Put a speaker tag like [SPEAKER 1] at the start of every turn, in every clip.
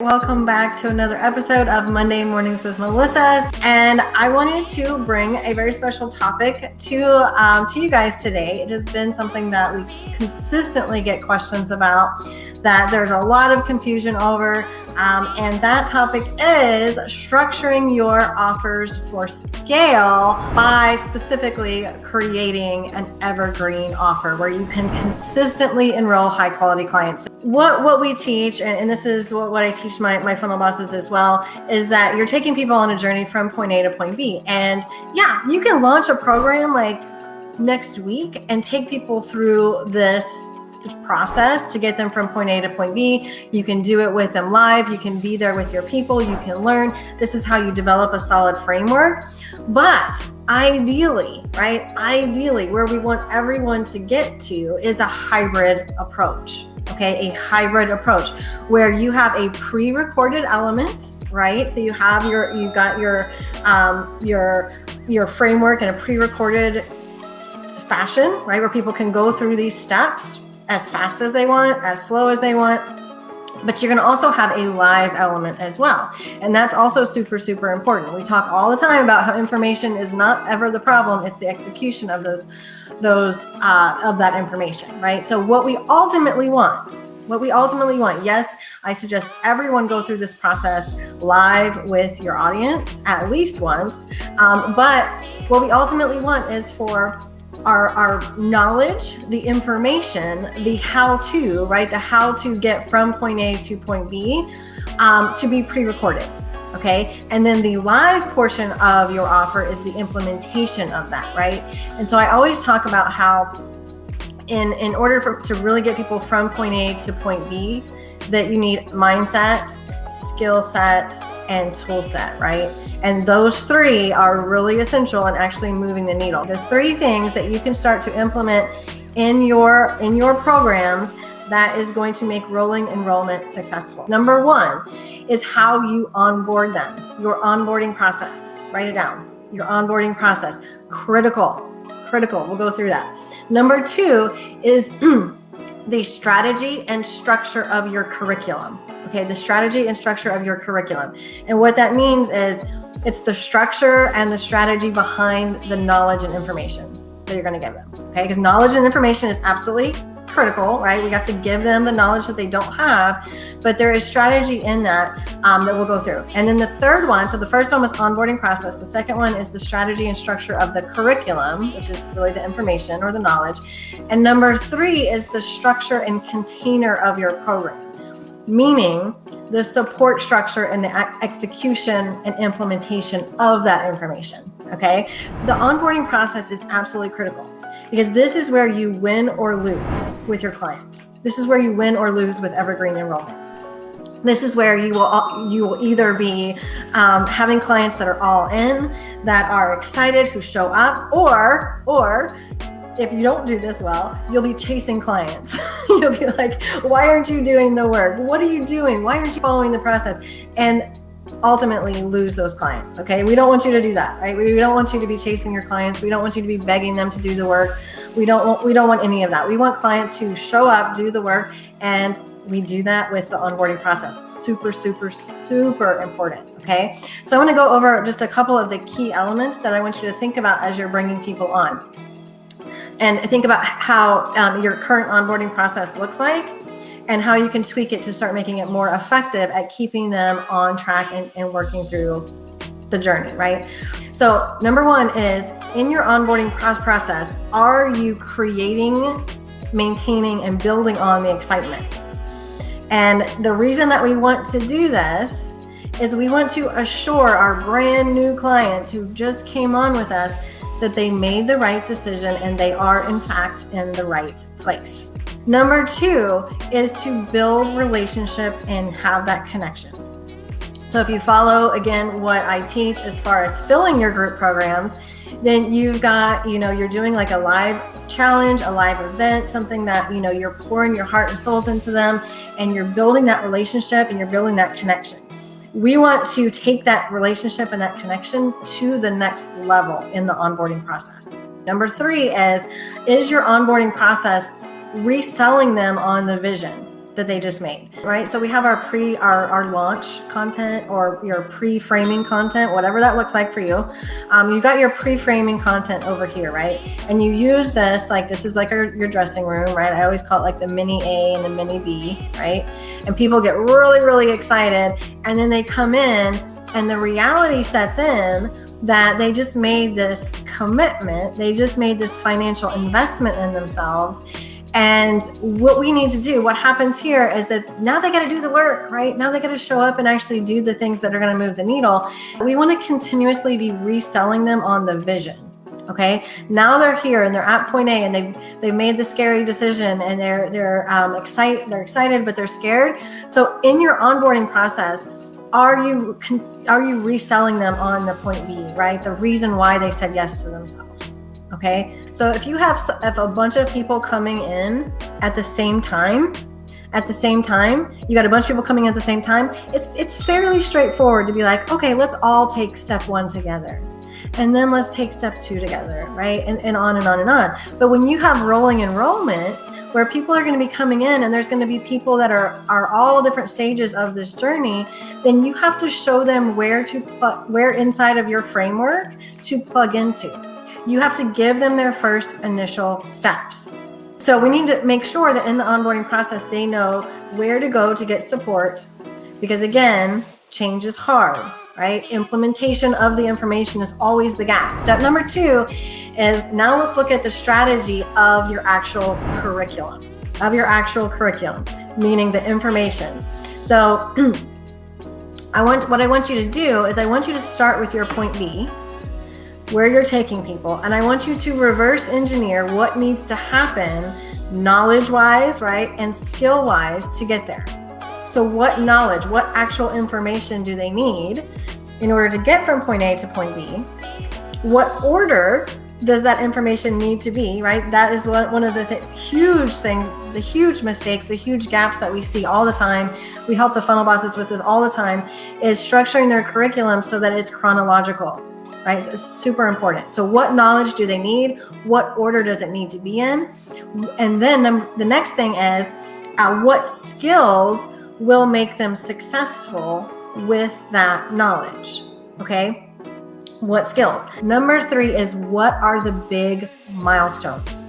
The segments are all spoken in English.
[SPEAKER 1] Welcome back to another episode of Monday Mornings with Melissa. And I wanted to bring a very special topic to you guys today. It has been something that we consistently get questions about, that there's a lot of confusion over. And that topic is structuring your offers for scale by specifically creating an evergreen offer where you can consistently enroll high quality clients. What we teach, and this is what I teach my funnel bosses as well, is that you're taking people on a journey from point A to point B. And yeah, you can launch a program like next week and take people through this process to get them from point A to point B. You can do it with them live. You can be there with your people. You can learn. This is how you develop a solid framework. But ideally, where we want everyone to get to is a hybrid approach. Okay, a hybrid approach where you have a pre-recorded element, right? So you got your framework in a pre-recorded fashion, right? Where people can go through these steps as fast as they want, as slow as they want. But you're going to also have a live element as well. And that's also super, super important. We talk all the time about how information is not ever the problem. It's the execution of of that information, right? So what we ultimately want, yes, I suggest everyone go through this process live with your audience at least once. But what we ultimately want is for our knowledge, the information, the how-to, right? The how to get from point A to point B to be pre-recorded, okay? And then the live portion of your offer is the implementation of that, right? And so I always talk about how in order to really get people from point A to point B, that you need mindset, skill set, and tool set, right? And those three are really essential in actually moving the needle. The three things that you can start to implement in your programs that is going to make rolling enrollment successful. Number one is how you onboard them, your onboarding process. Write it down. Your onboarding process, critical. We'll go through that. Number two is the strategy and structure of your curriculum. Okay, the strategy and structure of your curriculum. And what that means is it's the structure and the strategy behind the knowledge and information that you're going to give them. Okay, because knowledge and information is absolutely critical, right? We have to give them the knowledge that they don't have, but there is strategy in that that we'll go through. And then the third one, so the first one was onboarding process. The second one is the strategy and structure of the curriculum, which is really the information or the knowledge. And number three is the structure and container of your program, meaning the support structure and the execution and implementation of that information, okay? The onboarding process is absolutely critical because this is where you win or lose with your clients. This is where you win or lose with Evergreen enrollment. This is where you will either be having clients that are all in, that are excited, who show up, or if you don't do this well, you'll be chasing clients. You'll be like, why aren't you doing the work? What are you doing? Why aren't you following the process? And ultimately lose those clients, okay? We don't want you to do that, right? We don't want you to be chasing your clients. We don't want you to be begging them to do the work. We don't want any of that. We want clients who show up, do the work, and we do that with the onboarding process. Super, super, super important, okay? So I want to go over just a couple of the key elements that I want you to think about as you're bringing people on. And think about how your current onboarding process looks like and how you can tweak it to start making it more effective at keeping them on track and working through the journey, right? So number one is in your onboarding process, are you creating, maintaining, and building on the excitement? And the reason that we want to do this is we want to assure our brand new clients who just came on with us that they made the right decision and they are in fact in the right place. Number two is to build relationship and have that connection. So if you follow, again, what I teach as far as filling your group programs, then you've got, you're doing like a live challenge, a live event, something that, you're pouring your heart and souls into them and you're building that relationship and you're building that connection. We want to take that relationship and that connection to the next level in the onboarding process. Number three is your onboarding process reselling them on the vision? that they just made, right? So we have our launch content or your pre-framing content, whatever that looks like for you. You got your pre-framing content over here, right? And you use this, like this is like your dressing room, right? I always call it like the mini A and the mini B, right? And people get really, really excited, and then they come in and the reality sets in that they just made this commitment, they just made this financial investment in themselves. And what we need to do, what happens here is that now they got to do the work, right? Now they got to show up and actually do the things that are going to move the needle. We want to continuously be reselling them on the vision. Okay. Now they're here and they're at point A and they've made the scary decision and they're excited, but they're scared. So in your onboarding process, are you reselling them on the point B, right? The reason why they said yes to themselves. Okay, so if a bunch of people coming in at the same time, you got a bunch of people coming in at the same time, it's fairly straightforward to be like, okay, let's all take step 1 together. And then let's take step 2 together, right? And on and on and on. But when you have rolling enrollment, where people are going to be coming in and there's going to be people that are all different stages of this journey, then you have to show them where inside of your framework to plug into. You have to give them their first initial steps. So we need to make sure that in the onboarding process, they know where to go to get support, because again, change is hard, right? Implementation of the information is always the gap. Step number 2 is now let's look at the strategy of your actual curriculum, meaning the information. So what I want you to do is I want you to start with your point B, where you're taking people, and I want you to reverse engineer what needs to happen knowledge-wise, right, and skill-wise to get there. So what knowledge, what actual information do they need in order to get from point A to point B? What order does that information need to be, right? That is one of the huge things, the huge mistakes, the huge gaps that we see all the time. We help the funnel bosses with this all the time, is structuring their curriculum so that it's chronological. Right? So it's super important. So what knowledge do they need? What order does it need to be in? And then the next thing is what skills will make them successful with that knowledge? Okay. What skills? Number 3 is what are the big milestones?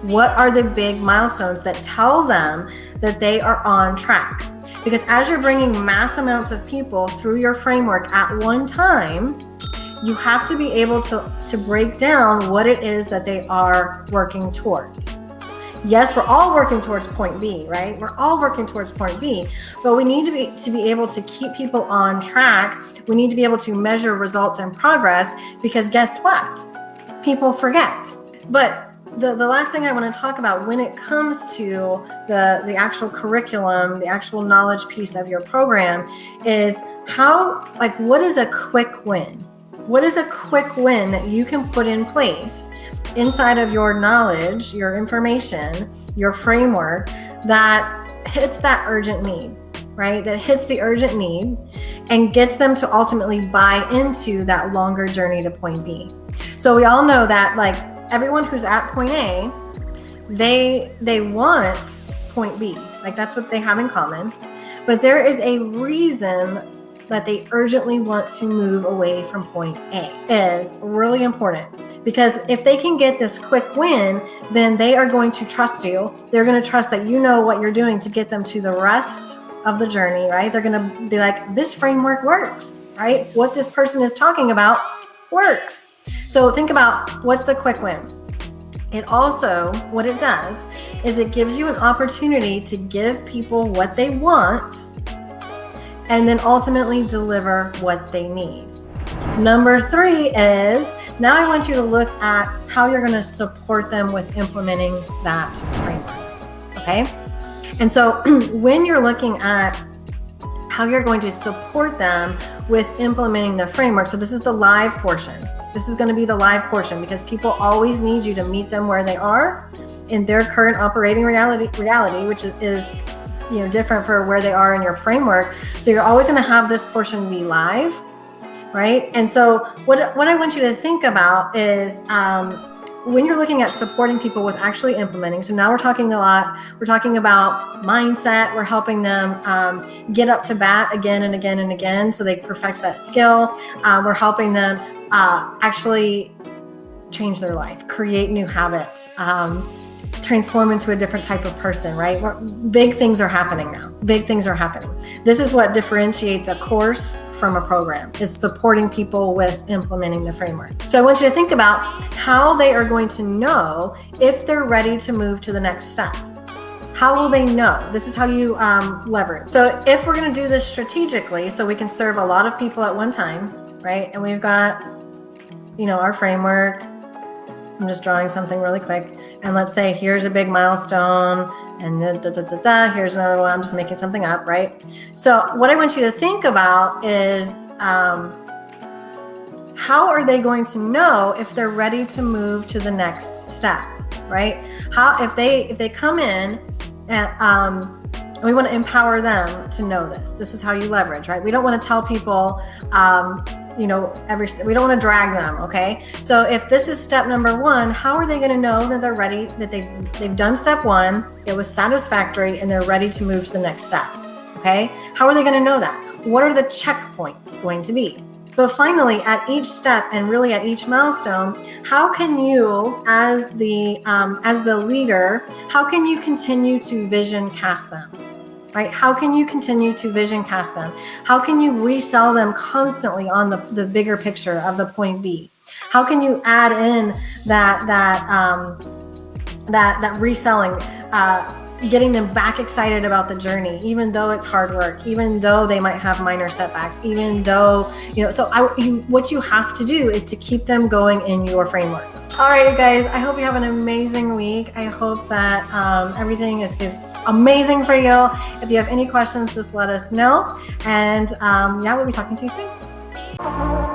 [SPEAKER 1] What are the big milestones that tell them that they are on track? Because as you're bringing mass amounts of people through your framework at one time, you have to be able to break down what it is that they are working towards. Yes, we're all working towards point B, right? We're all working towards point B, but we need to be able to keep people on track. We need to be able to measure results and progress, because guess what? People forget. But the last thing I want to talk about when it comes to the actual curriculum, the actual knowledge piece of your program is what is a quick win? What is a quick win that you can put in place inside of your knowledge, your information, your framework that hits that urgent need, right? That hits the urgent need and gets them to ultimately buy into that longer journey to point B. So we all know that like everyone who's at point A, they want point B. Like that's what they have in common. But there is a reason that they urgently want to move away from point A. Is really important, because if they can get this quick win, then they are going to trust you. They're going to trust that you know what you're doing to get them to the rest of the journey, right? They're going to be like, this framework works, right? What this person is talking about works. So think about what's the quick win. It also, what it does is it gives you an opportunity to give people what they want and then ultimately deliver what they need. Number 3 is, now I want you to look at how you're going to support them with implementing that framework, okay? And so when you're looking at how you're going to support them with implementing the framework, so this is the live portion. This is going to be the live portion, because people always need you to meet them where they are in their current operating reality, which is different for where they are in your framework. So you're always going to have this portion be live, right? And so what I want you to think about is when you're looking at supporting people with actually implementing, so now we're talking about mindset. We're helping them get up to bat again and again and again so they perfect that skill. We're helping them actually change their life, create new habits, transform into a different type of person, right? Big things are happening now. Big things are happening. This is what differentiates a course from a program, is supporting people with implementing the framework. So I want you to think about how they are going to know if they're ready to move to the next step. How will they know? This is how you leverage. So if we're going to do this strategically, so we can serve a lot of people at one time, right? And we've got, our framework. I'm just drawing something really quick. And let's say here's a big milestone, and then here's another one. I'm just making something up, right? So what I want you to think about is how are they going to know if they're ready to move to the next step, right? How if they come in and we want to empower them to know this. This is how you leverage, right? We don't want to tell people we don't want to drag them, okay? So if this is step number 1, how are they going to know that they're ready, that they've done step 1, it was satisfactory, and they're ready to move to the next step, okay? How are they going to know that? What are the checkpoints going to be? But finally, at each step and really at each milestone, how can you, as the leader, how can you continue to vision cast them? Right? How can you continue to vision cast them? How can you resell them constantly on the bigger picture of the point B? How can you add in that reselling, getting them back excited about the journey, even though it's hard work, even though they might have minor setbacks, even though, what you have to do is to keep them going in your framework. All right, you guys, I hope you have an amazing week. I hope that everything is just amazing for you. If you have any questions, just let us know. And we'll be talking to you soon.